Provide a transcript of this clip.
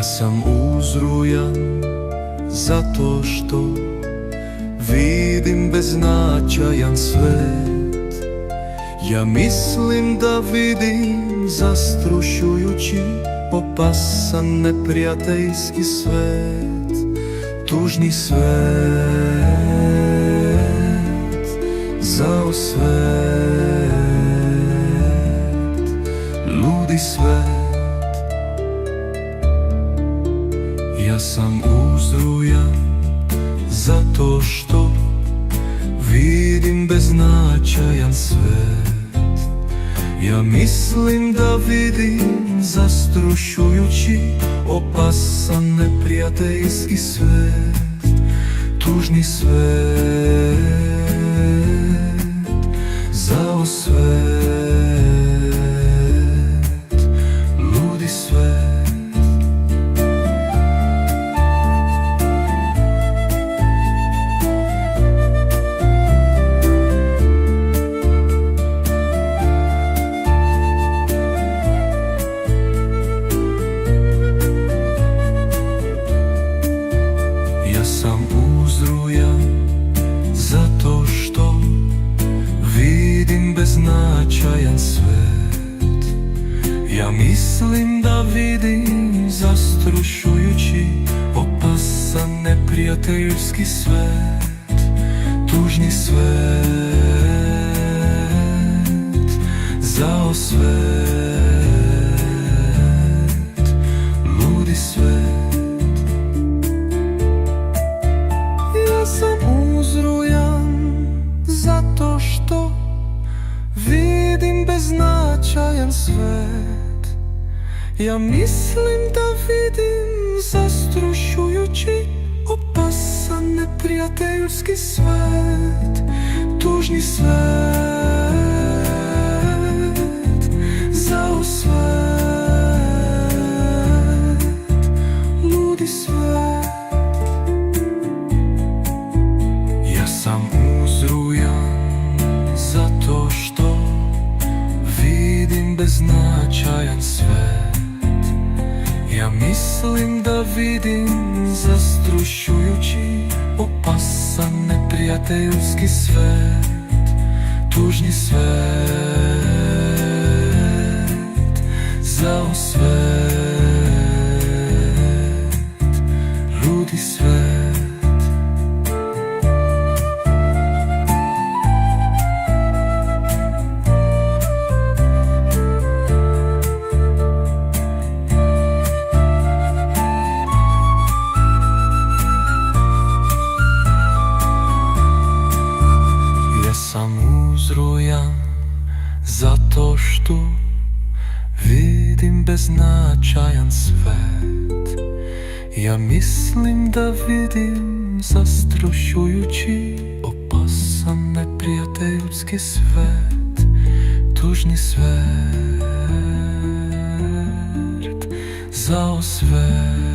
sam uzrujan zato što vidim beznačajan svet. Ja mislim da vidim zastrušujući, opasan, neprijateljski svet. Tužni svet, zao svet, ludi svet. Ja sam uzrujan zato što vidim beznačajan svet. Ja mislim da vidim zastrušujući, opasan, neprijateljski svet. Tužni svet, zao svet, ludi svet. Sam uzrujan zato što vidim beznačajan svet. Ja mislim da vidim zastrušujući, opasan, neprijateljski svet. Tužni svet, zao svet, ludi svet. Sam uzrujan zato što vidim beznačajan svet. Ja mislim da vidim zastrušujući, opasan, neprijateljski svet. Tužni svet, zao svet, ludi svet. Sam uzrujan zato što vidim beznačajan svet. Ja mislim da vidim zastrušujući, opasan, neprijateljski svet. Tužni svet, zao svet, ludi svet. Sam uzrujan zato što vidim beznačajan svet. Ja mislim da vidim zastrušujući, opasan, neprijateljski svet. Tužni svet, zao svet,